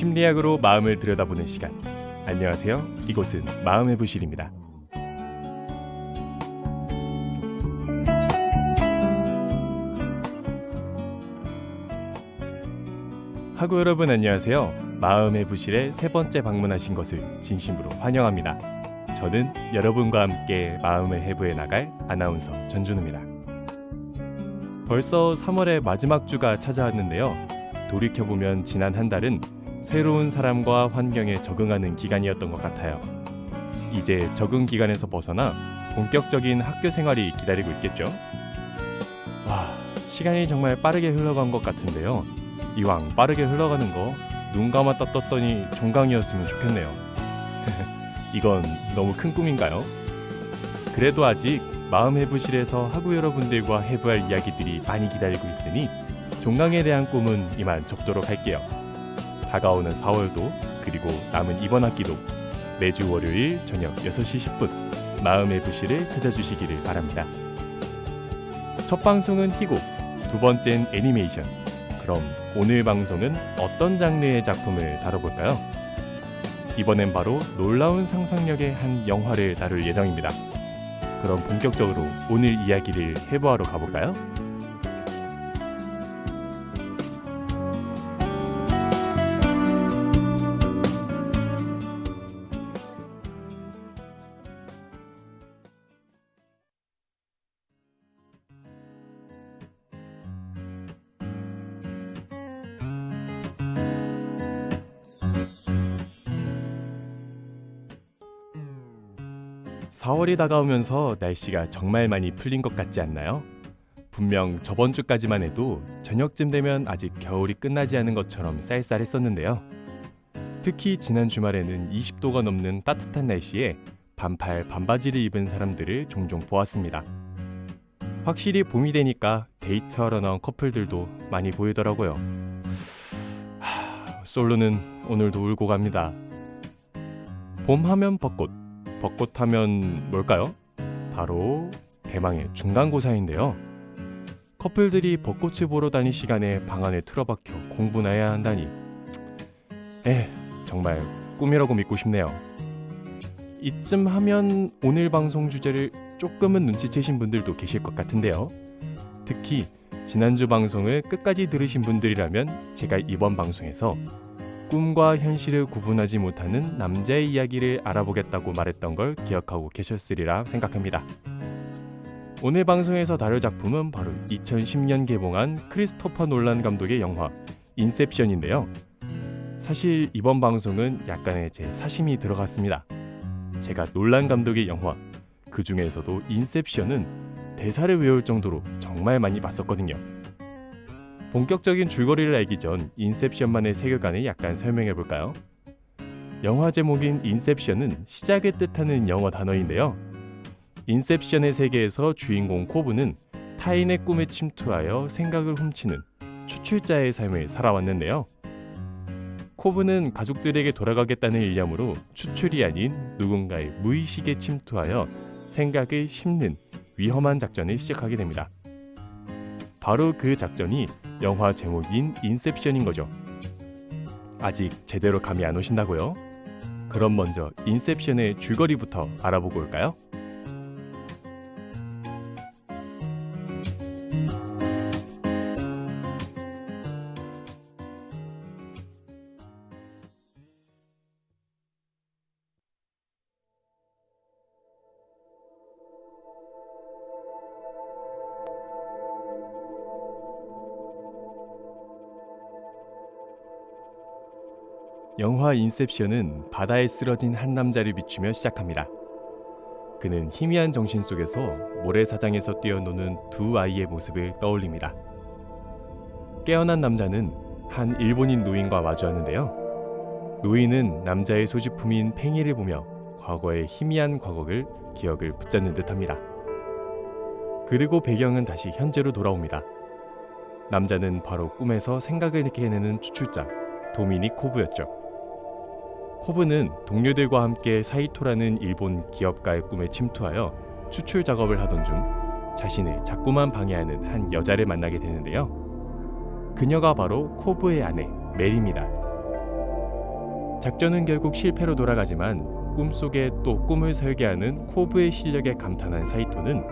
심리학으로 마음을 들여다보는 시간. 안녕하세요. 이곳은 마음의 부실입니다. 하구 여러분 안녕하세요. 마음의 부실에 세 번째 방문하신 것을 진심으로 환영합니다. 저는 여러분과 함께 마음을 해부해 나갈 아나운서 전준우입니다. 벌써 3월의 마지막 주가 찾아왔는데요. 돌이켜보면 지난 한 달은 새로운 사람과 환경에 적응하는 기간이었던 것 같아요. 이제 적응 기간에서 벗어나 본격적인 학교 생활이 기다리고 있겠죠? 와, 시간이 정말 빠르게 흘러간 것 같은데요. 이왕 빠르게 흘러가는 거 눈 감았다 떴더니 종강이었으면 좋겠네요. 이건 너무 큰 꿈인가요? 그래도 아직 마음 해부실에서 하구 여러분들과 해부할 이야기들이 많이 기다리고 있으니 종강에 대한 꿈은 이만 접도록 할게요. 다가오는 4월도 그리고 남은 이번 학기도 매주 월요일 저녁 6시 10분 마음의 부실을 찾아주시기를 바랍니다. 첫 방송은 희곡, 두 번째는 애니메이션. 그럼 오늘 방송은 어떤 장르의 작품을 다뤄볼까요? 이번엔 바로 놀라운 상상력의 한 영화를 다룰 예정입니다. 그럼 본격적으로 오늘 이야기를 해부하러 가볼까요? (4월이) 다가오면서 날씨가 정말 많이 풀린 것 같지 않나요? 분명 저번 주까지만 해도 저녁쯤 되면 아직 겨울이 끝나지 않은 것처럼 쌀쌀했었는데요. 특히 지난 주말에는 20도가 넘는 따뜻한 날씨에 반팔 반바지를 입은 사람들을 종종 보았습니다. 확실히 봄이 되니까 데이트하러 나온 커플들도 많이 보이더라고요. 솔로는 오늘도 울고 갑니다. 봄 하면 벚꽃, 벚꽃 하면 뭘까요? 바로 대망의 중간고사인데요. 커플들이 벚꽃을 보러 다닐 시간에 방 안에 틀어박혀 공부나 해야 한다니 정말 꿈이라고 믿고 싶네요. 이쯤 하면 오늘 방송 주제를 조금은 눈치채신 분들도 계실 것 같은데요. 특히 지난주 방송을 끝까지 들으신 분들이라면 제가 이번 방송에서 꿈과 현실을 구분하지 못하는 남자의 이야기를 알아보겠다고 말했던 걸 기억하고 계셨으리라 생각합니다. 오늘 방송에서 다룰 작품은 바로 2010년 개봉한 크리스토퍼 놀란 감독의 영화 인셉션인데요. 사실 이번 방송은 약간의 제 사심이 들어갔습니다. 제가 놀란 감독의 영화, 그 중에서도 인셉션은 대사를 외울 정도로 정말 많이 봤었거든요. 본격적인 줄거리를 알기 전 인셉션만의 세계관을 약간 설명해볼까요? 영화 제목인 인셉션은 시작을 뜻하는 영어 단어인데요. 인셉션의 세계에서 주인공 코브는 타인의 꿈에 침투하여 생각을 훔치는 추출자의 삶을 살아왔는데요. 코브는 가족들에게 돌아가겠다는 일념으로 추출이 아닌 누군가의 무의식에 침투하여 생각을 씹는 위험한 작전을 시작하게 됩니다. 바로 그 작전이 영화 제목인 인셉션인 거죠. 아직 제대로 감이 안 오신다고요? 그럼 먼저 인셉션의 줄거리부터 알아보고 올까요? 영화 인셉션은 바다에 쓰러진 한 남자를 비추며 시작합니다. 그는 희미한 정신 속에서 모래사장에서 뛰어노는 두 아이의 모습을 떠올립니다. 깨어난 남자는 한 일본인 노인과 마주하는데요. 노인은 남자의 소지품인 팽이를 보며 과거의 희미한 과거를 기억을 붙잡는 듯합니다. 그리고 배경은 다시 현재로 돌아옵니다. 남자는 바로 꿈에서 생각을 해내는 추출자 도미닉 코브였죠. 코브는 동료들과 함께 사이토라는 일본 기업가의 꿈에 침투하여 추출 작업을 하던 중 자신을 자꾸만 방해하는 한 여자를 만나게 되는데요. 그녀가 바로 코브의 아내 멜입니다. 작전은 결국 실패로 돌아가지만 꿈속에 또 꿈을 설계하는 코브의 실력에 감탄한 사이토는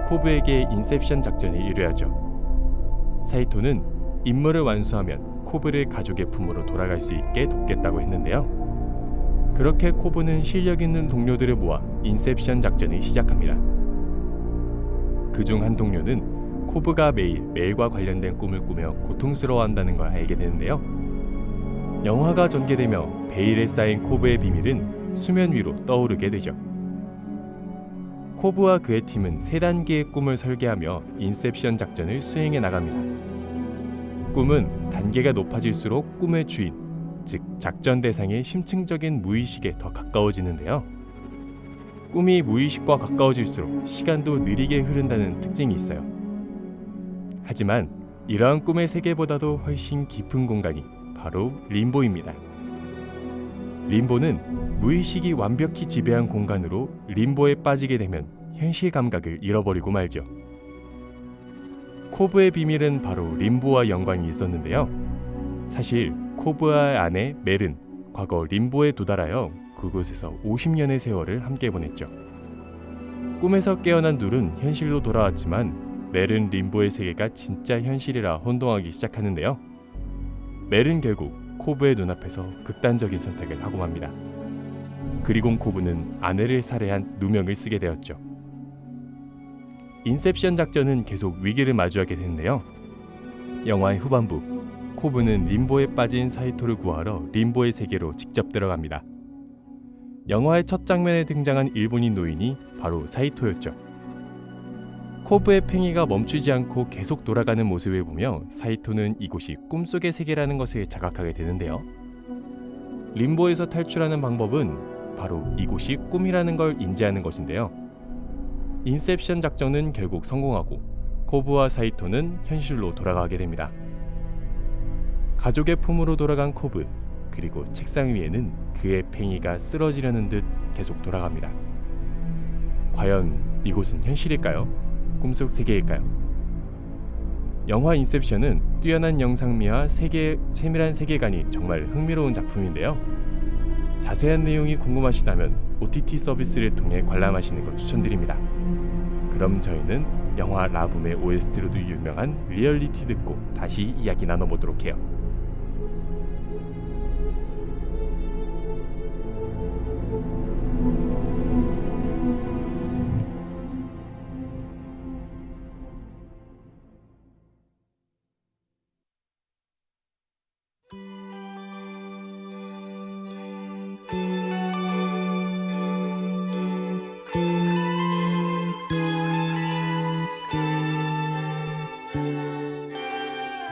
코브에게 인셉션 작전을 의뢰하죠. 사이토는 임무를 완수하면 코브를 가족의 품으로 돌아갈 수 있게 돕겠다고 했는데요. 그렇게 코브는 실력 있는 동료들을 모아 인셉션 작전을 시작합니다. 그중 한 동료는 코브가 매일 멜과 관련된 꿈을 꾸며 고통스러워한다는 걸 알게 되는데요. 영화가 전개되며 베일에 쌓인 코브의 비밀은 수면 위로 떠오르게 되죠. 코브와 그의 팀은 3단계의 꿈을 설계하며 인셉션 작전을 수행해 나갑니다. 꿈은 단계가 높아질수록 꿈의 주인, 즉 작전 대상의 심층적인 무의식에 더 가까워지는데요. 꿈이 무의식과 가까워질수록 시간도 느리게 흐른다는 특징이 있어요. 하지만 이러한 꿈의 세계보다도 훨씬 깊은 공간이 바로 림보입니다. 림보는 무의식이 완벽히 지배한 공간으로 림보에 빠지게 되면 현실 감각을 잃어버리고 말죠. 코브의 비밀은 바로 림보와 연관이 있었는데요. 사실 코브의 아내 멜은 과거 림보에 도달하여 그곳에서 50년의 세월을 함께 보냈죠. 꿈에서 깨어난 둘은 현실로 돌아왔지만 멜은 림보의 세계가 진짜 현실이라 혼동하기 시작하는데요. 멜은 결국 코브의 눈앞에서 극단적인 선택을 하고 맙니다. 그리고 코브는 아내를 살해한 누명을 쓰게 되었죠. 인셉션 작전은 계속 위기를 마주하게 되는데요. 영화의 후반부, 코브는 림보에 빠진 사이토를 구하러 림보의 세계로 직접 들어갑니다. 영화의 첫 장면에 등장한 일본인 노인이 바로 사이토였죠. 코브의 팽이가 멈추지 않고 계속 돌아가는 모습을 보며 사이토는 이곳이 꿈속의 세계라는 것을 자각하게 되는데요. 림보에서 탈출하는 방법은 바로 이곳이 꿈이라는 걸 인지하는 것인데요. 인셉션 작전은 결국 성공하고 코브와 사이토는 현실로 돌아가게 됩니다. 가족의 품으로 돌아간 코브, 그리고 책상 위에는 그의 팽이가 쓰러지려는 듯 계속 돌아갑니다. 과연 이곳은 현실일까요? 꿈속 세계일까요? 영화 인셉션은 뛰어난 영상미와 세밀한 세계관이 정말 흥미로운 작품인데요. 자세한 내용이 궁금하시다면 OTT 서비스를 통해 관람하시는 것 추천드립니다. 그럼 저희는 영화 라붐의 OST로도 유명한 리얼리티 듣고 다시 이야기 나눠보도록 해요.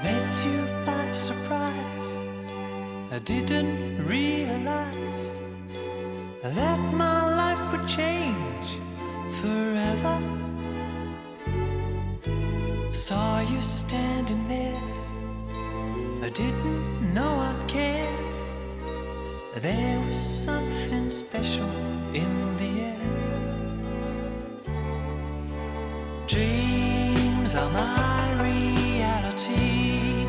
Met you by surprise. I didn't realize that my life would change forever. Saw you standing there. I didn't know I'd care. There was something special in the air. Dreams are my reality,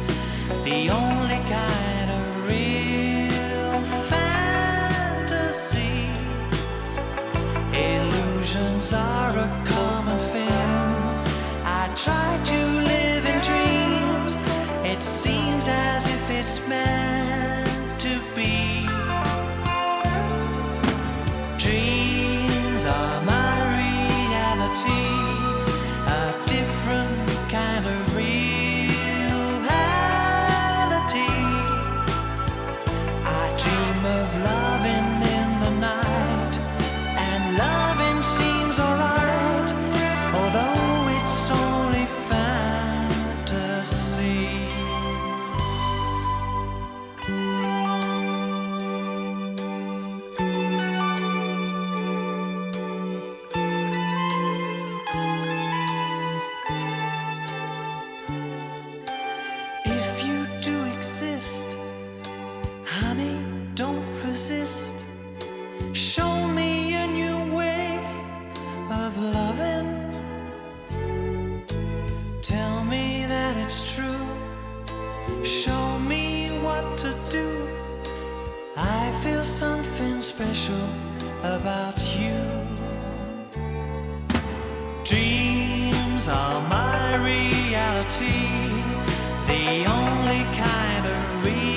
the only kind of real fantasy. Illusions are a common thing. I try to live in dreams. It seems as if it's meant to be. Dreams are my reality, a different kind of reality. I dream of loving in the night, and loving seems alright, although it's only fantasy. about you. Dreams are my reality, the only kind of reality.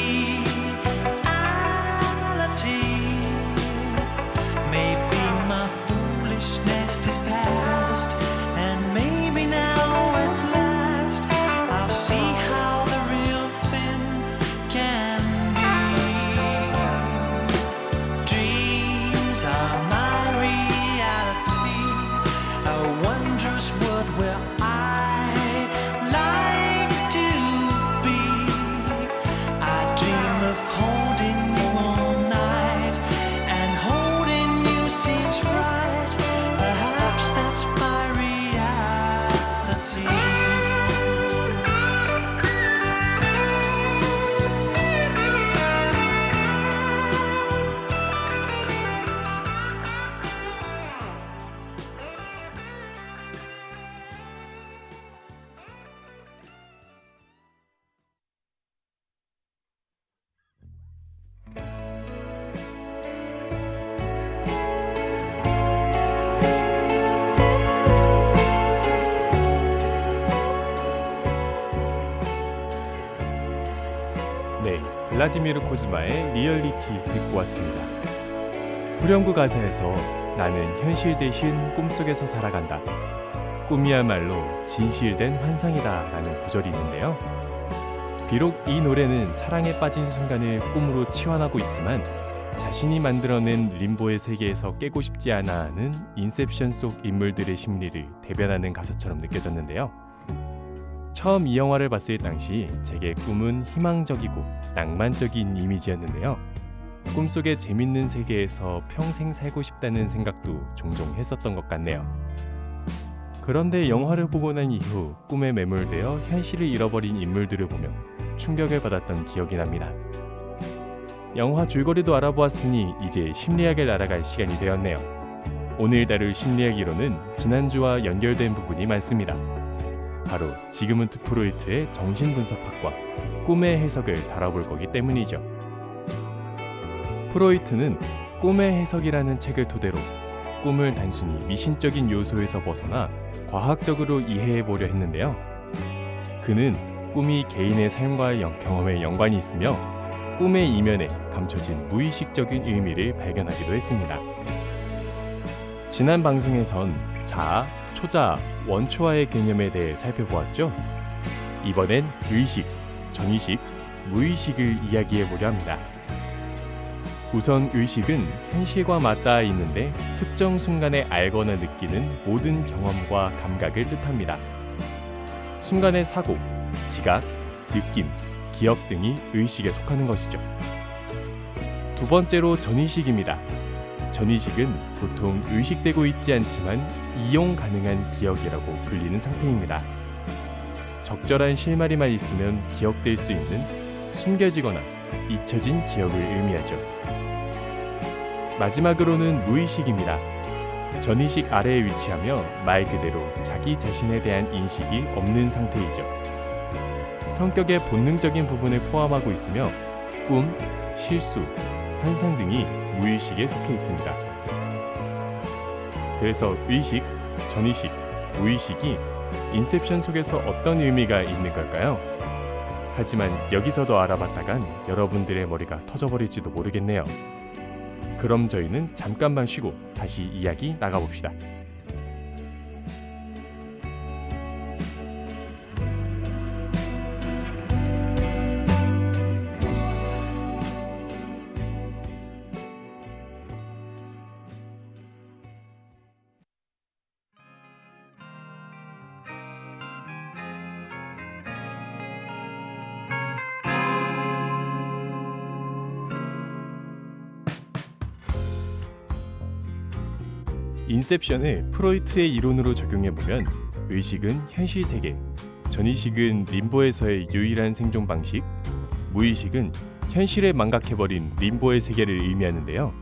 Maybe my foolishness is past, and maybe now at last I'll see how the real thing can be. Dreams are my reality, a wondrous world where I like to be. I dream of holding you all night, and holding you seems right. Perhaps that's my reality. 네, 블라디미르 코즈마의 리얼리티 듣고 왔습니다. 후렴구 가사에서 나는 현실 대신 꿈속에서 살아간다. 꿈이야말로 진실된 환상이다 라는 구절이 있는데요. 비록 이 노래는 사랑에 빠진 순간을 꿈으로 치환하고 있지만 자신이 만들어낸 림보의 세계에서 깨고 싶지 않아 하는 인셉션 속 인물들의 심리를 대변하는 가사처럼 느껴졌는데요. 처음 이 영화를 봤을 당시 제게 꿈은 희망적이고 낭만적인 이미지였는데요. 꿈속의 재밌는 세계에서 평생 살고 싶다는 생각도 종종 했었던 것 같네요. 그런데 영화를 보고 난 이후 꿈에 매몰되어 현실을 잃어버린 인물들을 보며 충격을 받았던 기억이 납니다. 영화 줄거리도 알아보았으니 이제 심리학을 알아갈 시간이 되었네요. 오늘 다룰 심리학 이론은 지난주와 연결된 부분이 많습니다. 바로 지그문트 프로이트의 정신분석학과 꿈의 해석을 다뤄볼 거기 때문이죠. 프로이트는 꿈의 해석이라는 책을 토대로 꿈을 단순히 미신적인 요소에서 벗어나 과학적으로 이해해보려 했는데요. 그는 꿈이 개인의 삶과 경험에 연관이 있으며 꿈의 이면에 감춰진 무의식적인 의미를 발견하기도 했습니다. 지난 방송에선 자아, 초자아, 원초아의 개념에 대해 살펴보았죠. 이번엔 의식, 전의식, 무의식을 이야기해보려 합니다. 우선 의식은 현실과 맞닿아 있는데 특정 순간에 알거나 느끼는 모든 경험과 감각을 뜻합니다. 순간의 사고, 지각, 느낌, 기억 등이 의식에 속하는 것이죠. 두 번째로 전의식입니다. 전의식은 보통 의식되고 있지 않지만 이용 가능한 기억이라고 불리는 상태입니다. 적절한 실마리만 있으면 기억될 수 있는 숨겨지거나 잊혀진 기억을 의미하죠. 마지막으로는 무의식입니다. 전의식 아래에 위치하며 말 그대로 자기 자신에 대한 인식이 없는 상태이죠. 성격의 본능적인 부분을 포함하고 있으며 꿈, 실수, 환상 등이 무의식에 속해 있습니다. 그래서 의식, 전의식, 무의식이 인셉션 속에서 어떤 의미가 있는 걸까요? 하지만 여기서도 알아봤다간 여러분들의 머리가 터져버릴지도 모르겠네요. 그럼 저희는 잠깐만 쉬고 다시 이야기 나가봅시다. 인셉션을 프로이트의 이론으로 적용해보면 의식은 현실 세계, 전의식은 림보에서의 유일한 생존 방식, 무의식은 현실에 망각해버린 림보의 세계를 의미하는데요.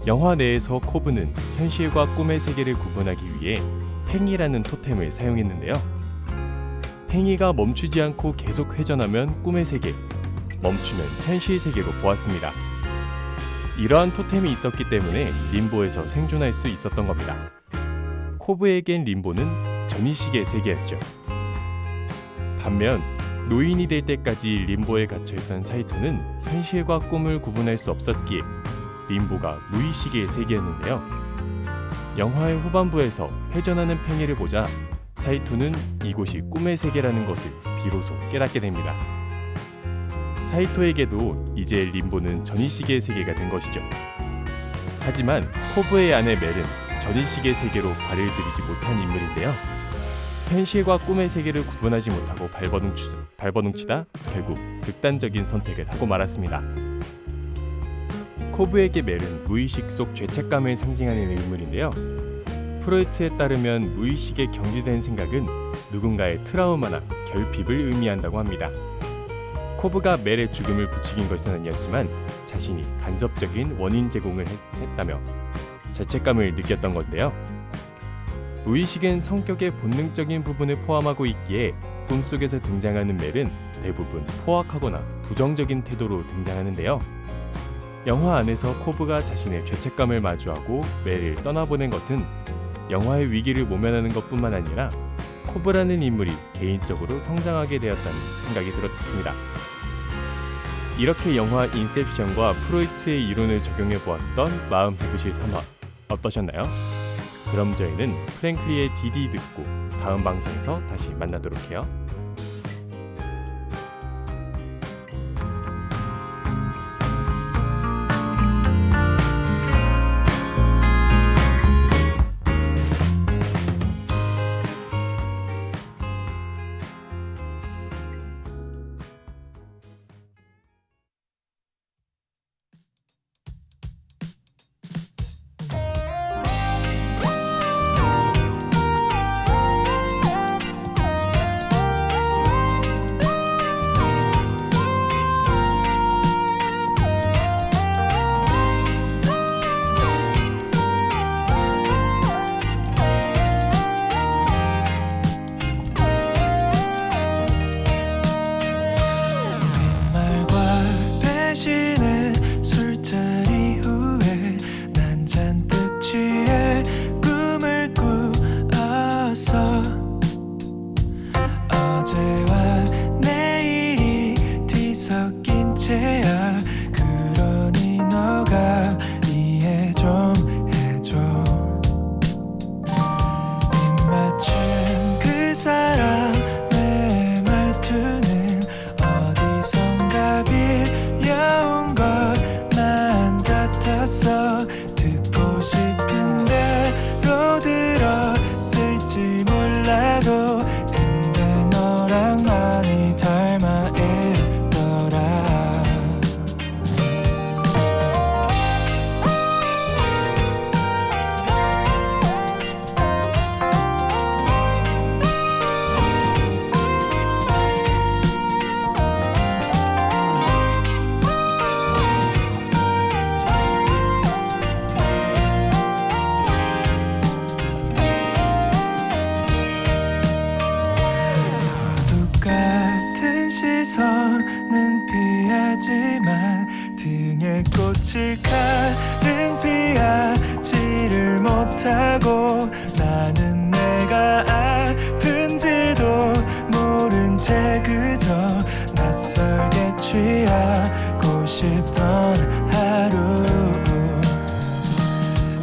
영화 내에서 코브는 현실과 꿈의 세계를 구분하기 위해 팽이라는 토템을 사용했는데요. 팽이가 멈추지 않고 계속 회전하면 꿈의 세계, 멈추면 현실 세계로 보았습니다. 이러한 토템이 있었기 때문에 림보에서 생존할 수 있었던 겁니다. 코브에겐 림보는 전이식의 세계였죠. 반면 노인이 될 때까지 림보에 갇혀있던 사이토는 현실과 꿈을 구분할 수 없었기에 림보가 무의식의 세계였는데요. 영화의 후반부에서 회전하는 팽이를 보자 사이토는 이곳이 꿈의 세계라는 것을 비로소 깨닫게 됩니다. 사이토에게도 이제 림보는 전이식의 세계가 된 것이죠. 하지만 코브의 아내 멜은 전이식의 세계로 발을 들이지 못한 인물인데요. 현실과 꿈의 세계를 구분하지 못하고 발버둥치다 결국 극단적인 선택을 하고 말았습니다. 코브에게 멜은 무의식 속 죄책감을 상징하는 인물인데요. 프로이트에 따르면 무의식에 경주된 생각은 누군가의 트라우마나 결핍을 의미한다고 합니다. 코브가 멜의 죽음을 부추긴 것은 아니었지만 자신이 간접적인 원인 제공을 했다며 죄책감을 느꼈던 건데요. 무의식은 성격의 본능적인 부분을 포함하고 있기에 꿈속에서 등장하는 멜은 대부분 포악하거나 부정적인 태도로 등장하는데요. 영화 안에서 코브가 자신의 죄책감을 마주하고 멜을 떠나보낸 것은 영화의 위기를 모면하는 것뿐만 아니라 코브라는 인물이 개인적으로 성장하게 되었다는 생각이 들었습니다. 이렇게 영화 인셉션과 프로이트의 이론을 적용해 보았던 마음 해보실 선화 어떠셨나요? 그럼 저희는 프랭클리의 디디 듣고 다음 방송에서 다시 만나도록 해요. 배신의 술자리 후에 난 잔뜩 취해 꿈을 꾸었어. 어제와 내일이 뒤섞인 채야. 그러니 너가 이해 좀 해줘. 입맞춘 그 사람의 말투는 어디선가 빌려온 것만 같았어. 듣고 싶은 대로 들었을지 몰라도 근데 너랑 많이 닮아 있더라. 도둑 같은 시선은 피하지만 등에 꽃을 가른 피하지를 못하고 나는 내가 아픈지도 모른 채 그저 낯설게 취하고 싶던 하루.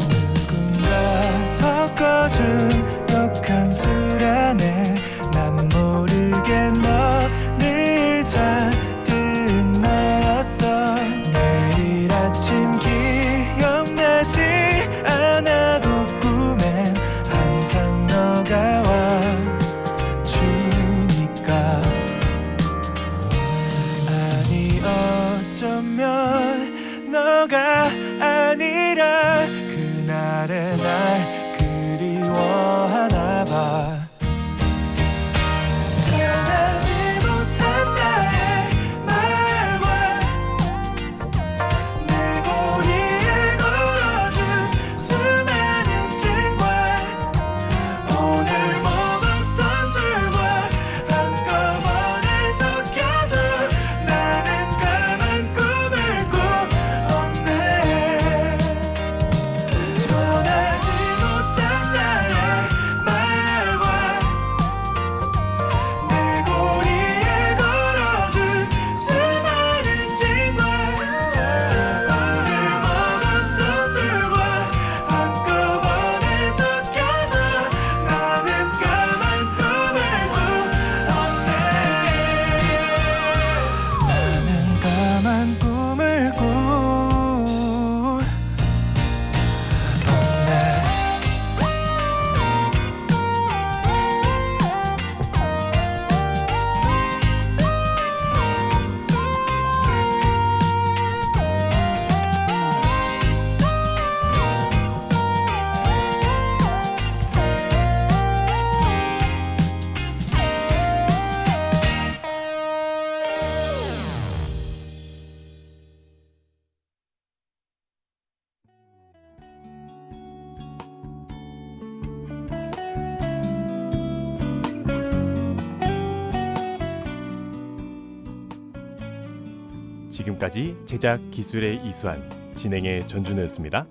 누군가 섞어준 역한 술 안에 난 모르게 너를 잔뜩 넣었어. 내일 아침 기억나지 않아도 꿈엔 항상 너가 와주니까. 아니 어쩌면 너가 아니라 그날의 날 그리워하나 봐. 전하지 못한 나의 말과 내 고리에 걸어준 수많은 징과 오늘 먹었던 술과 한꺼번에 섞여서 나는 까만 꿈을 꾸었네. 지금까지 제작 기술의 이수한, 진행의 전준호였습니다.